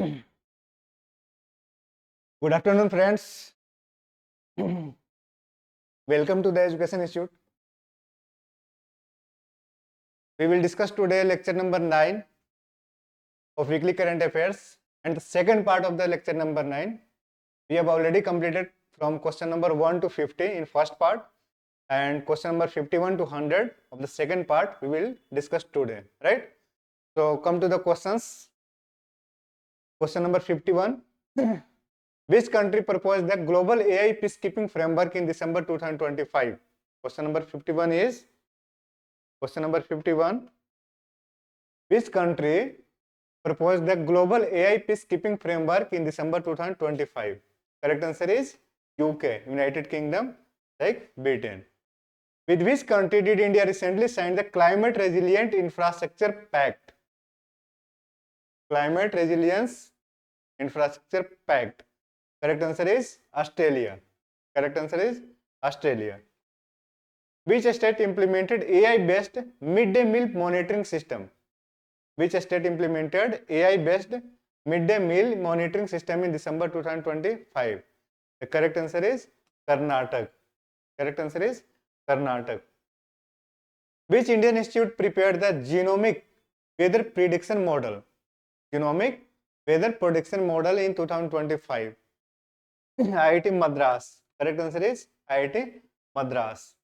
Good afternoon, friends. Welcome to the Education Institute. We will discuss today lecture number 9 of Weekly Current Affairs, and the second part of the lecture number 9. We have already completed from question number 1 to 50 in first part, and question number 51 to 100 of the second part we will discuss today, right? So come to the questions. Question number 51. Which country proposed the global AI peacekeeping framework in December 2025? Question number 51 is, which country proposed the global AI peacekeeping framework in December 2025? Correct answer is UK, United Kingdom, like Britain. With which country did India recently sign the Climate Resilient Infrastructure Pact? Climate Resilience Infrastructure Pact. Correct answer is Australia. Correct answer is Australia. Which state implemented AI-based midday meal monitoring system? Which state implemented AI-based midday meal monitoring system in December 2025? The correct answer is Karnataka. Correct answer is Karnataka. Which Indian institute prepared the genomic weather prediction model? Genomic weather prediction model in 2025. IIT Madras. Correct answer is IIT Madras.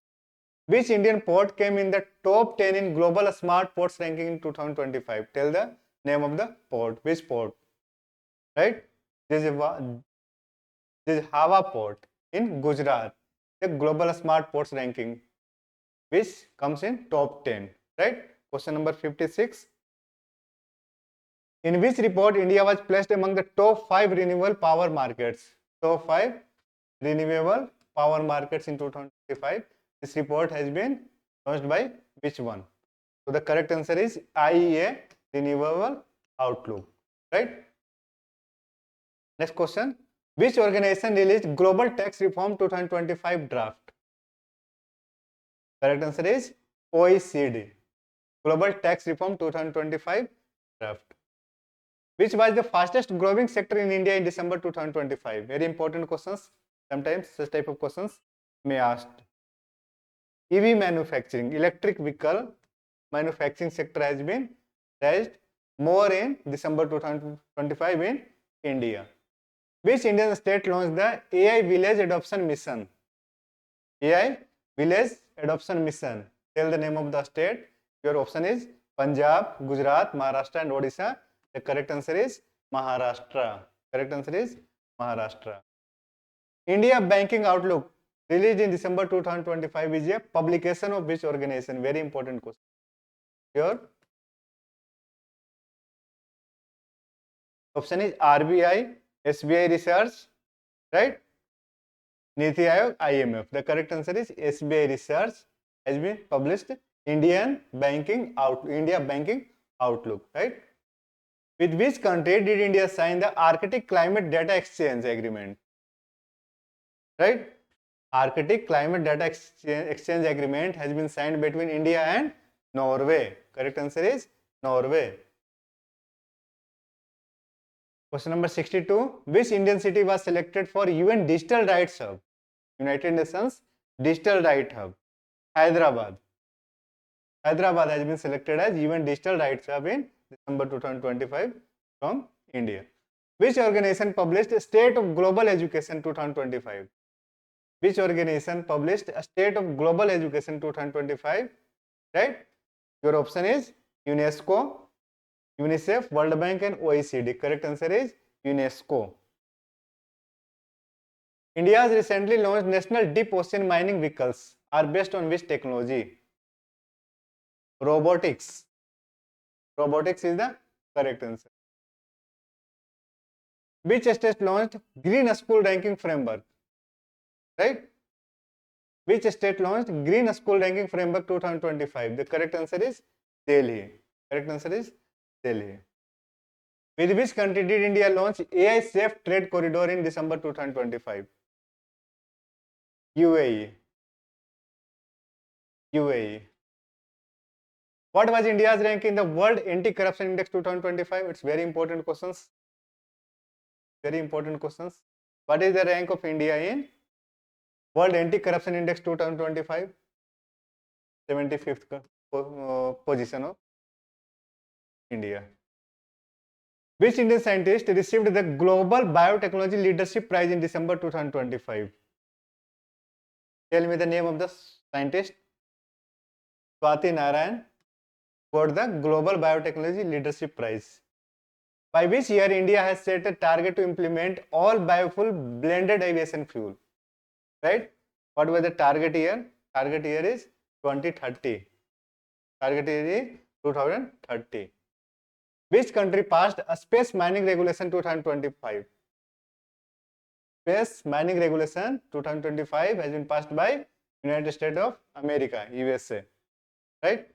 Which Indian port came in the top 10 in global smart ports ranking in 2025? Tell the name of the port. Which port? Right? This is Hava port in Gujarat. The global smart ports ranking, which comes in top 10. Right? Question number 56. In which report India was placed among the top 5 renewable power markets? Top 5 renewable power markets in 2025. This report has been launched by which one? So the correct answer is IEA Renewable Outlook. Right? Next question. Which organization released Global Tax Reform 2025 draft? Correct answer is OECD. Global Tax Reform 2025 draft. Which was the fastest growing sector in India in December 2025? Very important questions. Sometimes such type of questions may asked. EV manufacturing, electric vehicle manufacturing sector has been raised more in December 2025 in India. Which Indian state launched the AI Village Adoption Mission? AI Village Adoption Mission. Tell the name of the state. Your option is Punjab, Gujarat, Maharashtra and Odisha. The correct answer is Maharashtra. Correct answer is Maharashtra. India Banking Outlook, released in December 2025, is a publication of which organization? Very important question. Your option is RBI, SBI Research, right? Niti Aayog, IMF. The correct answer is SBI Research has been published. India Banking Outlook, right? With which country did India sign the Arctic Climate Data Exchange Agreement? Right? Arctic Climate Data Exchange Agreement has been signed between India and Norway. Correct answer is Norway. Question number 62. Which Indian city was selected for UN Digital Rights Hub? United Nations Digital Rights Hub. Hyderabad. Hyderabad has been selected as UN Digital Rights Hub in December 2025 from India. Which organization published State of Global Education 2025? Which organization published a State of Global Education 2025? Right? Your option is UNESCO, UNICEF, World Bank and OECD. Correct answer is UNESCO. India has recently launched national deep ocean mining vehicles are based on which technology? Robotics. Robotics is the correct answer. Which state launched Green School Ranking Framework? Right? Which state launched Green School Ranking Framework 2025? The correct answer is Delhi. Correct answer is Delhi. With which country did India launch AI Safe Trade Corridor in December 2025? UAE. UAE. What was India's rank in the World Anti-Corruption Index 2025? It's very important questions. Very important questions. What is the rank of India in World Anti-Corruption Index 2025? 75th position of India. Which Indian scientist received the Global Biotechnology Leadership Prize in December 2025? Tell me the name of the scientist. Swati Narayan got the Global Biotechnology Leadership Prize. By which year India has set a target to implement all biofuel blended aviation fuel? Right? What was the target year? Target year is 2030. Target year is 2030. Which country passed a space mining regulation 2025? Space mining regulation 2025 has been passed by United States of America, USA. Right?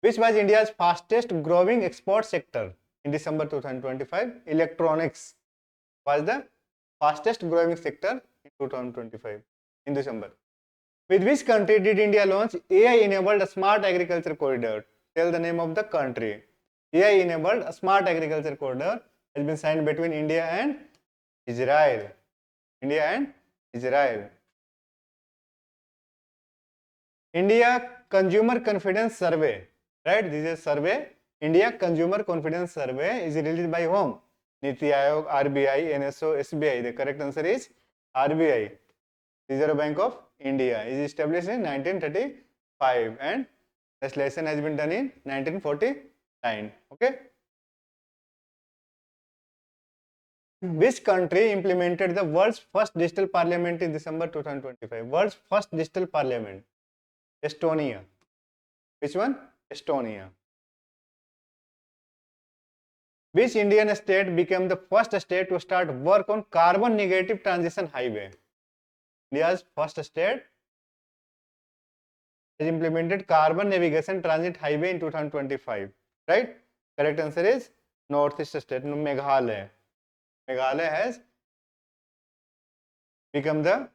Which was India's fastest growing export sector in December 2025? Electronics was the fastest growing sector in 2025 in December. With which country did India launch AI-enabled smart agriculture corridor? Tell the name of the country. AI-enabled smart agriculture corridor has been signed between India and Israel. India and Israel. India Consumer Confidence Survey. Right? This is a survey. India Consumer Confidence Survey is released by whom? Niti Aayog, RBI, NSO, SBI. The correct answer is RBI. Reserve Bank of India is established in 1935 and legislation has been done in 1949. Okay. Which country implemented the world's first digital parliament in December 2025? World's first digital parliament. Estonia. Which one? Estonia. Which Indian state became the first state to start work on carbon negative transition highway? India's first state has implemented carbon navigation transit highway in 2025. Right? Correct answer is northeast state, Meghalaya. Meghalaya has become the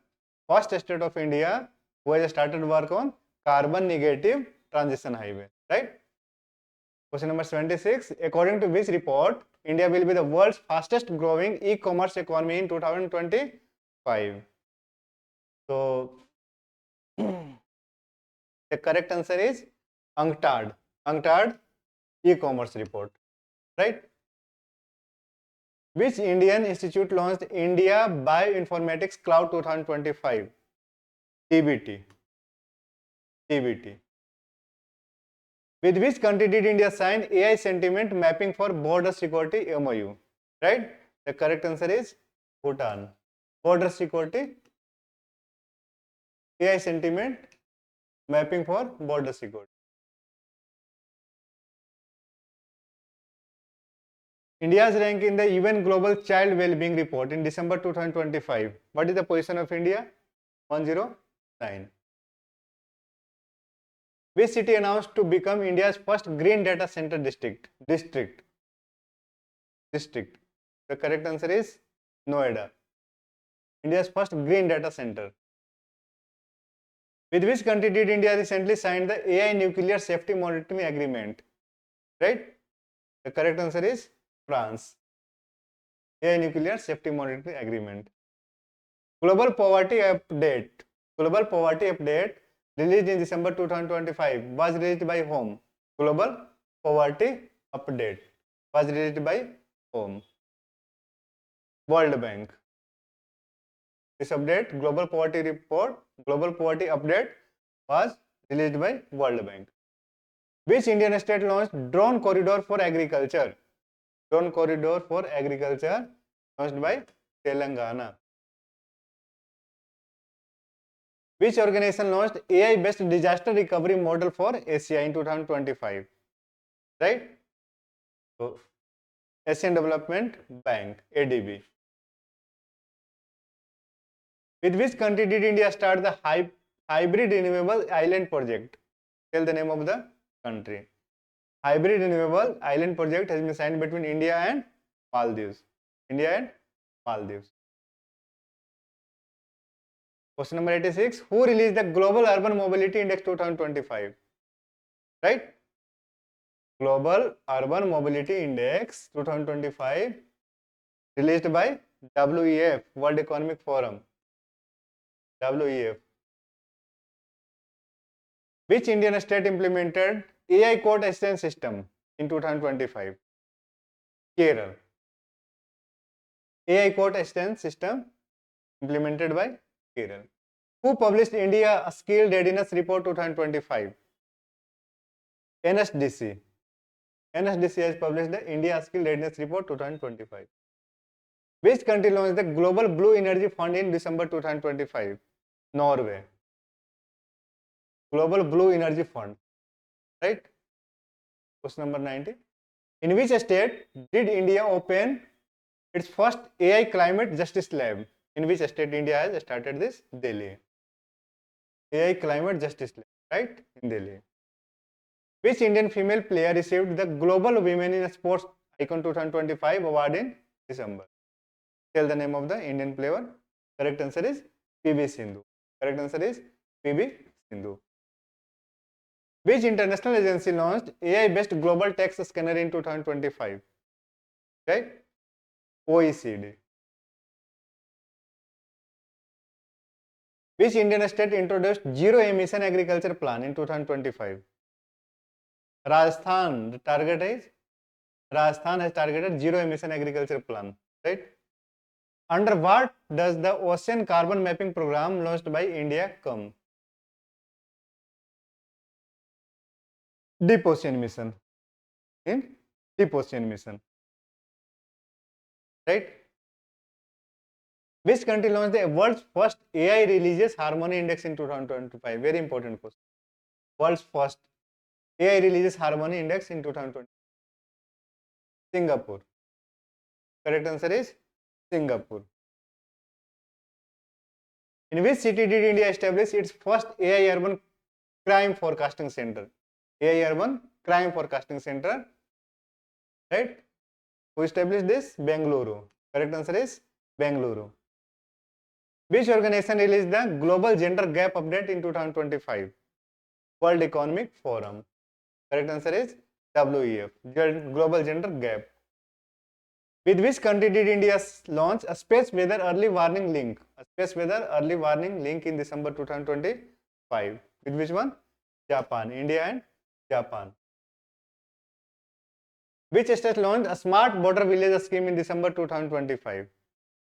first state of India who has started work on carbon negative transition highway. Right? Question number 76. According to which report, India will be the world's fastest growing e-commerce economy in 2025? So, the correct answer is UNCTAD. UNCTAD e-commerce report. Right? Which Indian institute launched India Bioinformatics Cloud 2025? TBT. TBT. With which country did India sign AI sentiment mapping for border security MOU? Right? The correct answer is Bhutan. Border security, AI sentiment mapping for border security. India's rank in the UN Global Child Wellbeing Report in December 2025. What is the position of India? 109. Which city announced to become India's first green data center district? The correct answer is Noida. India's first green data center. With which country did India recently sign the AI nuclear safety monitoring agreement? Right? The correct answer is France. AI nuclear safety monitoring agreement. Global poverty update. Global poverty update released in December 2025 was released by whom? Global poverty update was released by whom? World Bank. This update, Global Poverty Report, Global Poverty Update was released by World Bank. Which Indian state launched Drone Corridor for Agriculture? Drone Corridor for Agriculture launched by Telangana. Which organization launched AI-based disaster recovery model for Asia in 2025? Right? So, Asian Development Bank, ADB. With which country did India start the Hybrid Renewable Island Project? Tell the name of the country. Hybrid Renewable Island Project has been signed between India and Maldives. India and Maldives. Question number 86. Who released the Global Urban Mobility Index 2025? Right? Global Urban Mobility Index 2025 released by WEF, World Economic Forum. WEF. Which Indian state implemented AI court assistance system in 2025? Kerala. AI court assistance system implemented by Kerala. Who published India Skill Readiness Report 2025? NSDC. NSDC has published the India Skill Readiness Report 2025. Which country launched the Global Blue Energy Fund in December 2025? Norway. Global Blue Energy Fund. Right? Question number 90. In which state did India open its first AI Climate Justice Lab? In which state India has started this? Delhi. AI Climate Justice Lab, right? In Delhi. Which Indian female player received the Global Women in Sports Icon 2025 award in December? Tell the name of the Indian player. Correct answer is PB Sindhu. Correct answer is PB Sindhu. Which international agency launched AI-based global tax scanner in 2025? Right? OECD. Which Indian state introduced zero emission agriculture plan in 2025? Rajasthan. The target is Rajasthan has targeted zero emission agriculture plan, right? Under what does the ocean carbon mapping program launched by India come? Deep Ocean Mission. In Deep Ocean Mission, right? Which country launched the world's first AI religious harmony index in 2025? Very important question. World's first AI religious harmony index in 2020. Singapore. Correct answer is Singapore. In which city did India establish its first AI urban crime forecasting center? AI urban crime forecasting center, right? Who established this? Bengaluru. Correct answer is Bengaluru. Which organization released the Global Gender Gap Update in 2025? World Economic Forum. Correct answer is WEF, Global Gender Gap. With which country did India launch a space weather early warning link? A space weather early warning link in December 2025. With which one? Japan. India and Japan. Which state launched a Smart Border Village scheme in December 2025?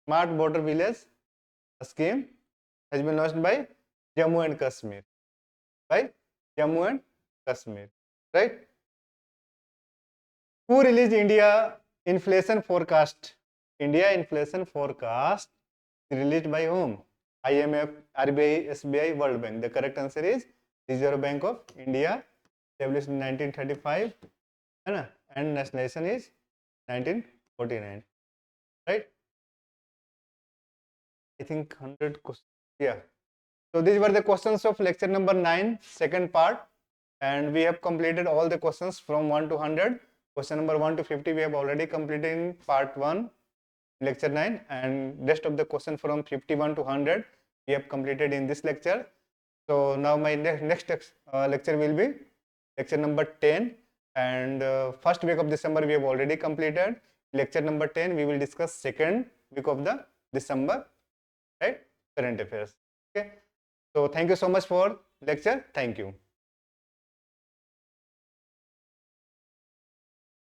Smart Border Village scheme has been launched by Jammu and Kashmir. By Jammu and Kashmir, right? Who released India inflation forecast? India inflation forecast released by whom? IMF, RBI, SBI, World Bank. The correct answer is Reserve Bank of India, established in 1935, and nationalization is 1949, right? I think 100 questions. Yeah. So these were the questions of lecture number 9, second part, and we have completed all the questions from 1 to 100. Question number 1 to 50 we have already completed in part 1, lecture 9, and rest of the question from 51 to 100 we have completed in this lecture. So now my next lecture will be lecture number 10, and first week of December we have already completed. Lecture number 10 we will discuss second week of the December, right? Current affairs. Okay. So thank you so much for lecture. Thank you.